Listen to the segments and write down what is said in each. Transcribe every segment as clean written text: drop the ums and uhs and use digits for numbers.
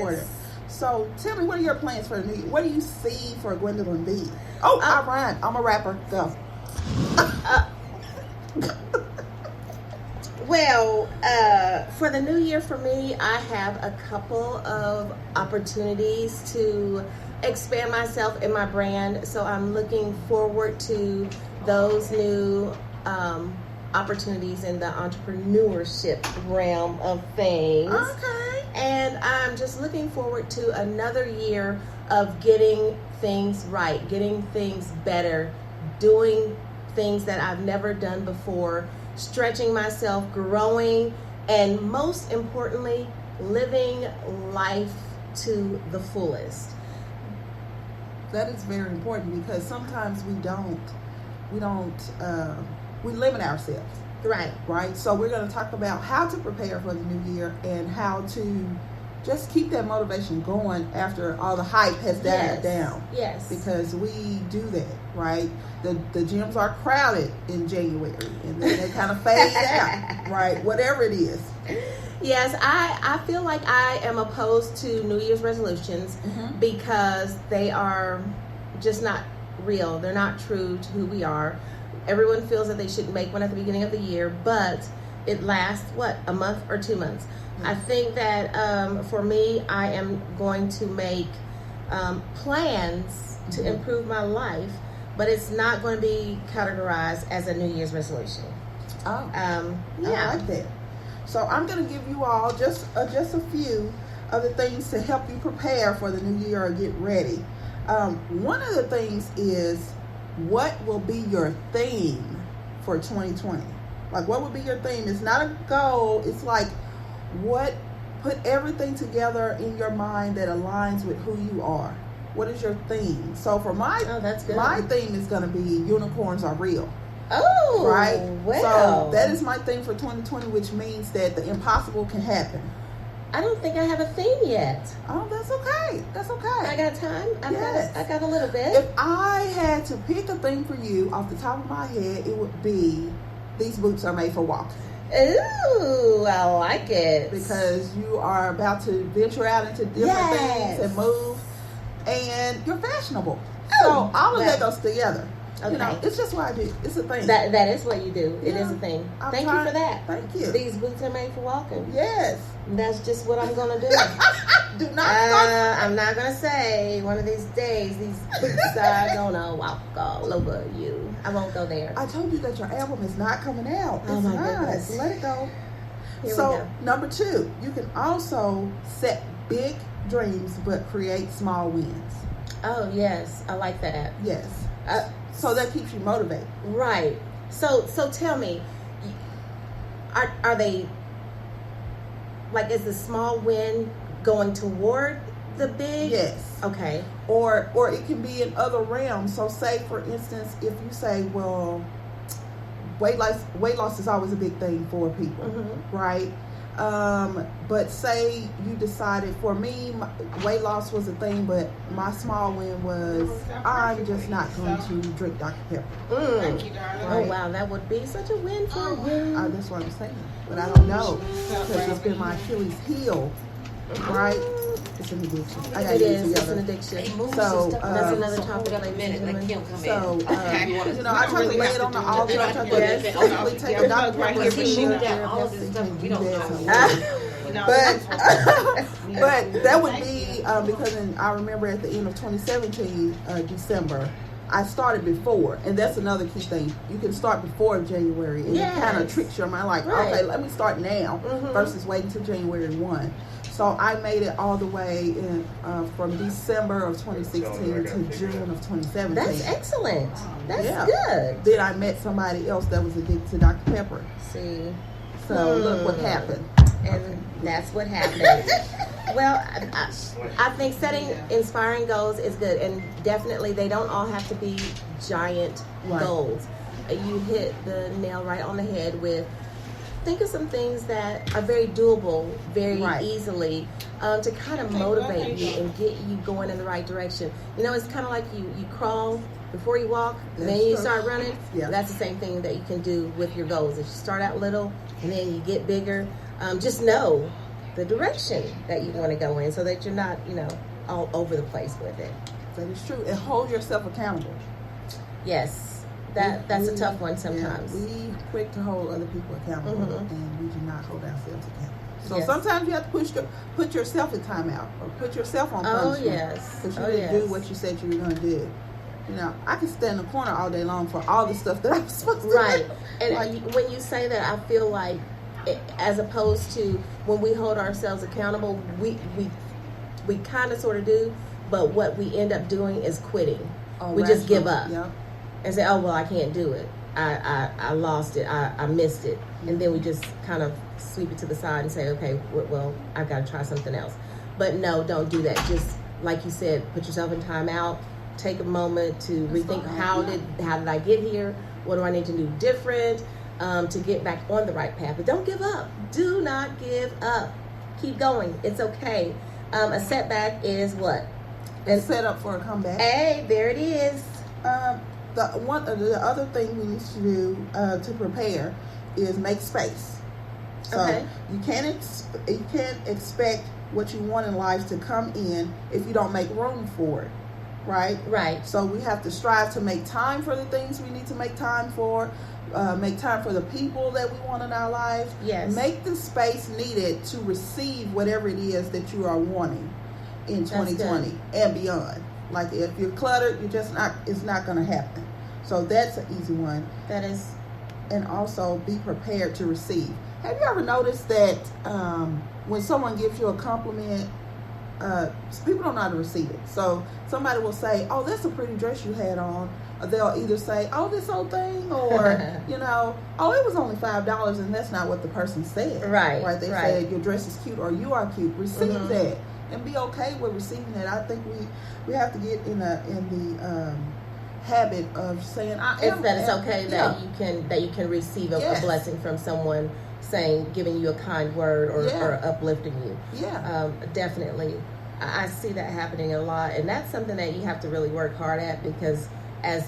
important. So tell me, what are your plans for the new year? What do you see for Gwendolyn B? Oh, I rhyme. I'm a rapper. Go. Well, for the new year for me, I have a couple of opportunities to expand myself and my brand. So I'm looking forward to those new opportunities in the entrepreneurship realm of things. Okay. And I'm just looking forward to another year of getting things right, getting things better, doing things that I've never done before, stretching myself, growing, and most importantly, living life to the fullest. That is very important, because sometimes we limit ourselves. Right. So we're going to talk about how to prepare for the new year and how to just keep that motivation going after all the hype has died down. Yes. Because we do that, right? The gyms are crowded in January, and then they kind of fade out, right? Whatever it is. Yes, I feel like I am opposed to New Year's resolutions because they are just not real. They're not true to who we are. Everyone feels that they should make one at the beginning of the year, but it lasts, a month or 2 months. I think that for me, I am going to make plans to improve my life, but it's not going to be categorized as a New Year's resolution. I like that. So I'm going to give you all just a few of the things to help you prepare for the new year or get ready. One of the things is, what will be your theme for 2020? Like, what would be your theme? It's not a goal. It's like, put everything together in your mind that aligns with who you are. What is your theme? So for my theme is going to be unicorns are real. Oh, right. Well. So that is my theme for 2020, which means that the impossible can happen. I don't think I have a theme yet. Oh, that's okay. That's okay. I got time. I got a little bit. If I had to pick a theme for you off the top of my head, it would be, these boots are made for walking. Ooh, I like it. Because you are about to venture out into different things and move, and you're fashionable. So all of that goes together. Okay. You know, it's just what I do. It's a thing. That is what you do. It is a thing. Thank you for that. Thank you. These boots are made for walking. Yes. That's just what I'm gonna do. Do not. I'm not gonna say one of these days these boots are gonna walk all over you. I won't go there. I told you that your album is not coming out. Oh, it's my not. goodness. Let it go. Here So we go. number 2, you can also set big dreams but create small wins. Oh yes, I like that. Yes. So that keeps you motivated. Right. So tell me, are they, like, is the small win going toward the big? Yes. Okay. Or it can be in other realms. So say, for instance, if you say, well, weight loss is always a big thing for people, right? But say you decided, for me, weight loss was a thing, but my small win was, I'm just not going to drink Dr. Pepper. Thank you, darling. Oh wow, that would be such a win for you. That's what I'm saying. But I don't know, because it's been my Achilles heel, right? It's an addiction. I gotta It get is. it It's together. an addiction. So That's another topic. Hold up a minute. Let Kim come So, in. you know, I try to lay it on the altar. I try to quickly take a Dr. Pepper Right here, and we put moved it out all of this stuff. We don't know. But that would be because I remember at the end of 2017, December, I started before, and that's another key thing. You can start before January, and it kind of tricks your mind, like, okay, let me start now versus waiting until January 1. So I made it all the way in, from December of 2016 to June of 2017. That's excellent. That's good. Then I met somebody else that was addicted to Dr. Pepper. See. So look what happened. And that's what happened. Well, I think setting inspiring goals is good, and definitely they don't all have to be giant goals. You hit the nail right on the head with, think of some things that are very doable, very easily, to kind of motivate you and get you going in the right direction. You know, it's kind of like you crawl before you walk, and then you start running. That's the same thing that you can do with your goals. If you start out little and then you get bigger, just know the direction that you want to go in, so that you're not, all over the place with it. That is true. And hold yourself accountable. Yes, that's a tough one sometimes. Yeah, we quick to hold other people accountable, and we do not hold ourselves accountable. So yes. sometimes you have to put yourself in timeout or put yourself on punishment. Oh yes, because you didn't do what you said you were going to do. I can stand in the corner all day long for all the stuff that I'm supposed to do. Right. And when you say that, I feel like, as opposed to when we hold ourselves accountable, we kind of sort of do, but what we end up doing is quitting. We just give up and say, oh, well, I can't do it. I lost it. I missed it. And then we just kind of sweep it to the side and say, okay, well, I've got to try something else. But no, don't do that. Just like you said, put yourself in timeout. Take a moment to rethink how did I get here? What do I need to do different to get back on the right path? But don't give up. Do not give up. Keep going. It's okay. A setback is what? And set up for a comeback. Hey, there it is. The other thing we need to do to prepare is make space. So you can't expect what you want in life to come in if you don't make room for it. Right. So we have to strive to make time for the things we need to make time for. Make time for the people that we want in our lives. Yes. Make the space needed to receive whatever it is that you are wanting in 2020 and beyond. Like if you're cluttered, it's not going to happen. So that's an easy one. That is. And also be prepared to receive. Have you ever noticed that when someone gives you a compliment, people don't know how to receive it. So somebody will say, oh, that's a pretty dress you had on. Or they'll either say, oh, this old thing, or, oh, it was only $5, and that's not what the person said. Right. They said, your dress is cute, or you are cute. Receive that and be okay with receiving it. I think we have to get in the habit of saying, it's okay that you can receive a blessing from someone giving you a kind word or uplifting you. Definitely. I see that happening a lot, and that's something that you have to really work hard at, because as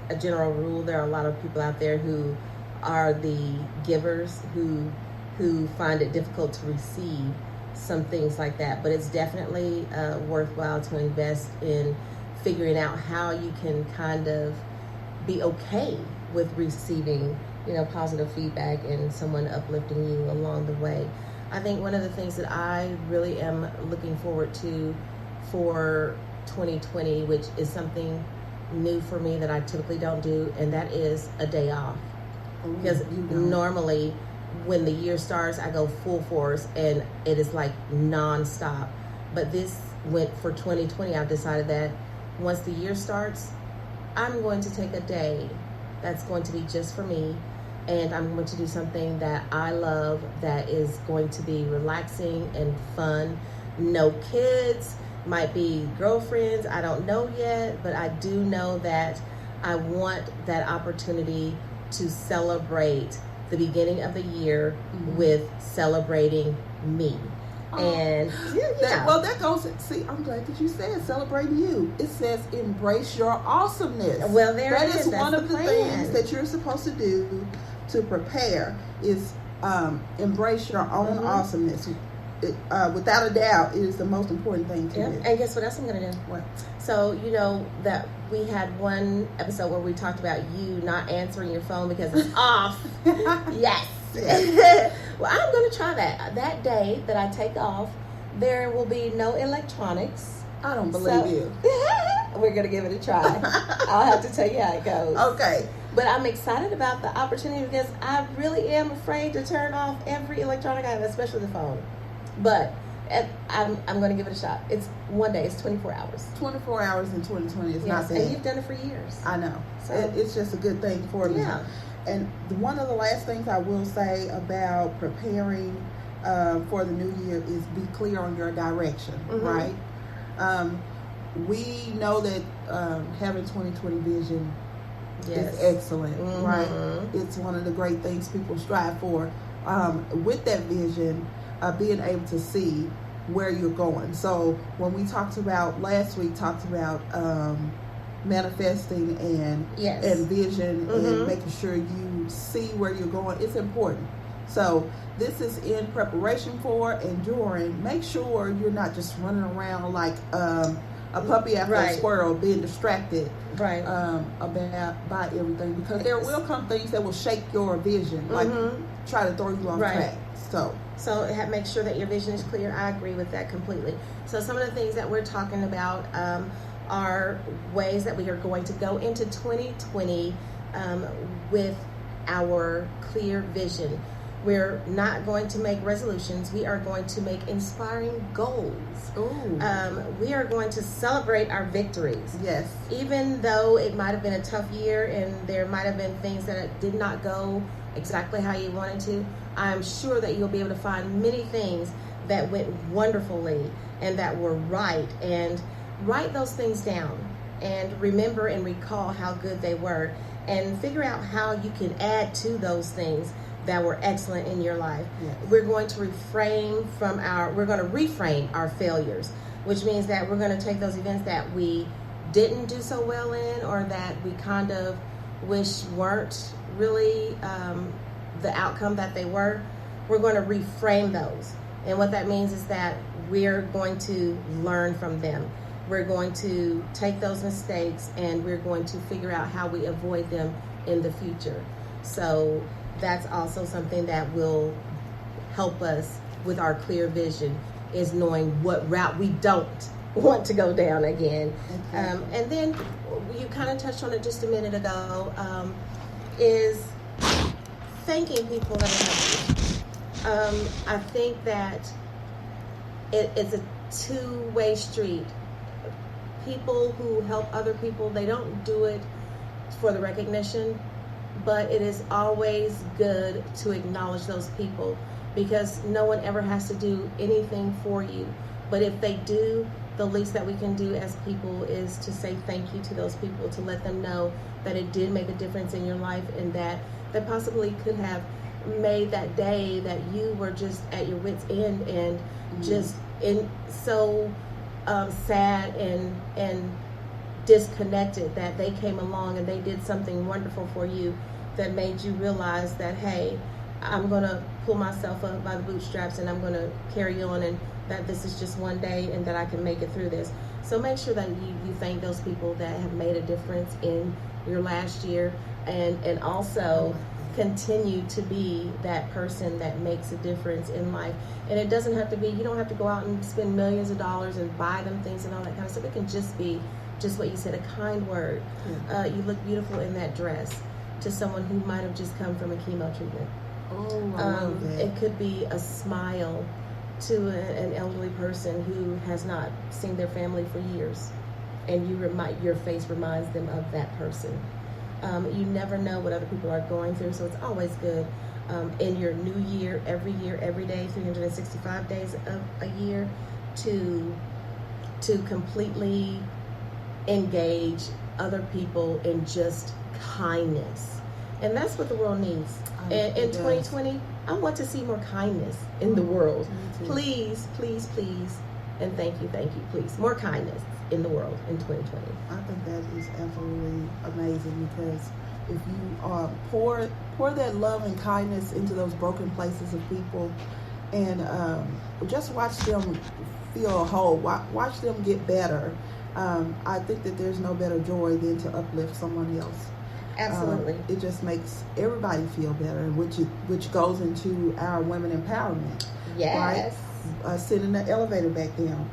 a general rule, there are a lot of people out there who are the givers who find it difficult to receive some things like that. But it's definitely worthwhile to invest in figuring out how you can kind of be okay with receiving positive feedback and someone uplifting you along the way. I think one of the things that I really am looking forward to for 2020, which is something new for me that I typically don't do, and that is a day off. Because normally when the year starts, I go full force and it is like nonstop. But for 2020, I've decided that once the year starts, I'm going to take a day that's going to be just for me. And I'm going to do something that I love, that is going to be relaxing and fun. No kids, might be girlfriends, I don't know yet, but I do know that I want that opportunity to celebrate the beginning of the year with celebrating me. And that goes, see, I'm glad that you said celebrating you. It says embrace your awesomeness. Well, that is one of the things that you're supposed to do to prepare, is embrace your own awesomeness. Without a doubt, it is the most important thing to do. And guess what else I'm going to do? What? So, that we had one episode where we talked about you not answering your phone because it's off. Yes. Well, I'm going to try that. That day that I take off, there will be no electronics. I don't believe you. We're going to give it a try. I'll have to tell you how it goes. Okay. But I'm excited about the opportunity, because I really am afraid to turn off every electronic I have, especially the phone. But I'm going to give it a shot. It's one day. It's 24 hours. 24 hours in 2020 is not bad. And you've done it for years. I know. So it's just a good thing for me. Yeah. And one of the last things I will say about preparing for the new year is be clear on your direction, right? We know that having 2020 vision is excellent, right? It's one of the great things people strive for. With that vision, being able to see where you're going. So when we last week talked about manifesting and vision and making sure you see where you're going, it's important So this is in preparation for and during. Make sure you're not just running around like a puppy after a squirrel, being distracted by everything, because there will come things that will shake your vision, like try to throw you off track. So make sure that your vision is clear. I agree with that completely. So some of the things that we're talking about are ways that we are going to go into 2020 with our clear vision. We're not going to make resolutions. We are going to make inspiring goals. We are going to celebrate our victories. Yes. Even though it might have been a tough year and there might have been things that did not go exactly how you wanted to, I'm sure that you'll be able to find many things that went wonderfully and that were right. And write those things down and remember and recall how good they were, and figure out how you can add to those things that were excellent in your life. Yes. We're going to reframe our failures, which means that we're going to take those events that we didn't do so well in, or that we kind of wish weren't really the outcome that they were. We're going to reframe those. And what that means is that we're going to learn from them. We're going to take those mistakes and we're going to figure out how we avoid them in the future. So that's also something that will help us with our clear vision, is knowing what route we don't want to go down again. Okay. And then you kind of touched on it just a minute ago, is thanking people that have helped you. I think that it's a two-way street. People who help other people, they don't do it for the recognition, but it is always good to acknowledge those people, because no one ever has to do anything for you. But if they do, the least that we can do as people is to say thank you to those people, to let them know that it did make a difference in your life, and that they possibly could have made that day that you were just at your wit's end and just so sad and disconnected, that they came along and they did something wonderful for you that made you realize that, hey, I'm going to pull myself up by the bootstraps and I'm going to carry on, and that this is just one day and that I can make it through this. So make sure that you thank those people that have made a difference in your last year, and also continue to be that person that makes a difference in life. And it doesn't have to be, you don't have to go out and spend millions of dollars and buy them things and all that kind of stuff. It can just be just what you said, a kind word. You look beautiful in that dress, to someone who might have just come from a chemo treatment. I love that. It could be a smile to an elderly person who has not seen their family for years, and your face reminds them of that person. You never know what other people are going through, so it's always good in your new year, every day, 365 days of a year, to completely engage other people in just kindness. And that's what the world needs. In 2020, I want to see more kindness in the world. Please, please, please, and thank you, please. More kindness in the world in 2020. I think that is absolutely amazing, because if you pour that love and kindness into those broken places of people, and just watch them feel whole, watch them get better, I think that there's no better joy than to uplift someone else. Absolutely. It just makes everybody feel better, which goes into our women empowerment. Yes. Right? Sending the elevator back down.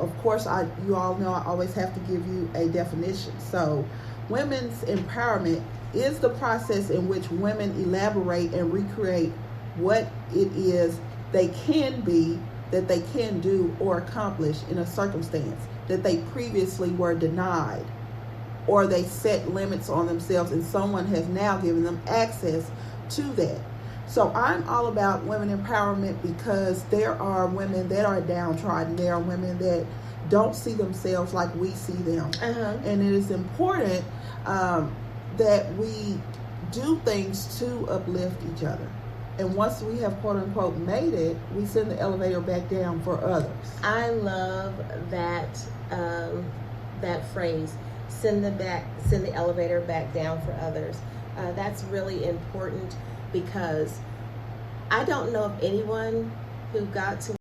Of course, you all know I always have to give you a definition. So, women's empowerment is the process in which women elaborate and recreate what it is they can be, that they can do or accomplish in a circumstance that they previously were denied, or they set limits on themselves and someone has now given them access to that. So I'm all about women empowerment, because there are women that are downtrodden. There are women that don't see themselves like we see them. And it is important that we do things to uplift each other. And once we have, quote unquote, made it, we send the elevator back down for others. I love that that phrase, send the elevator back down for others. That's really important. because I don't know of anyone who got to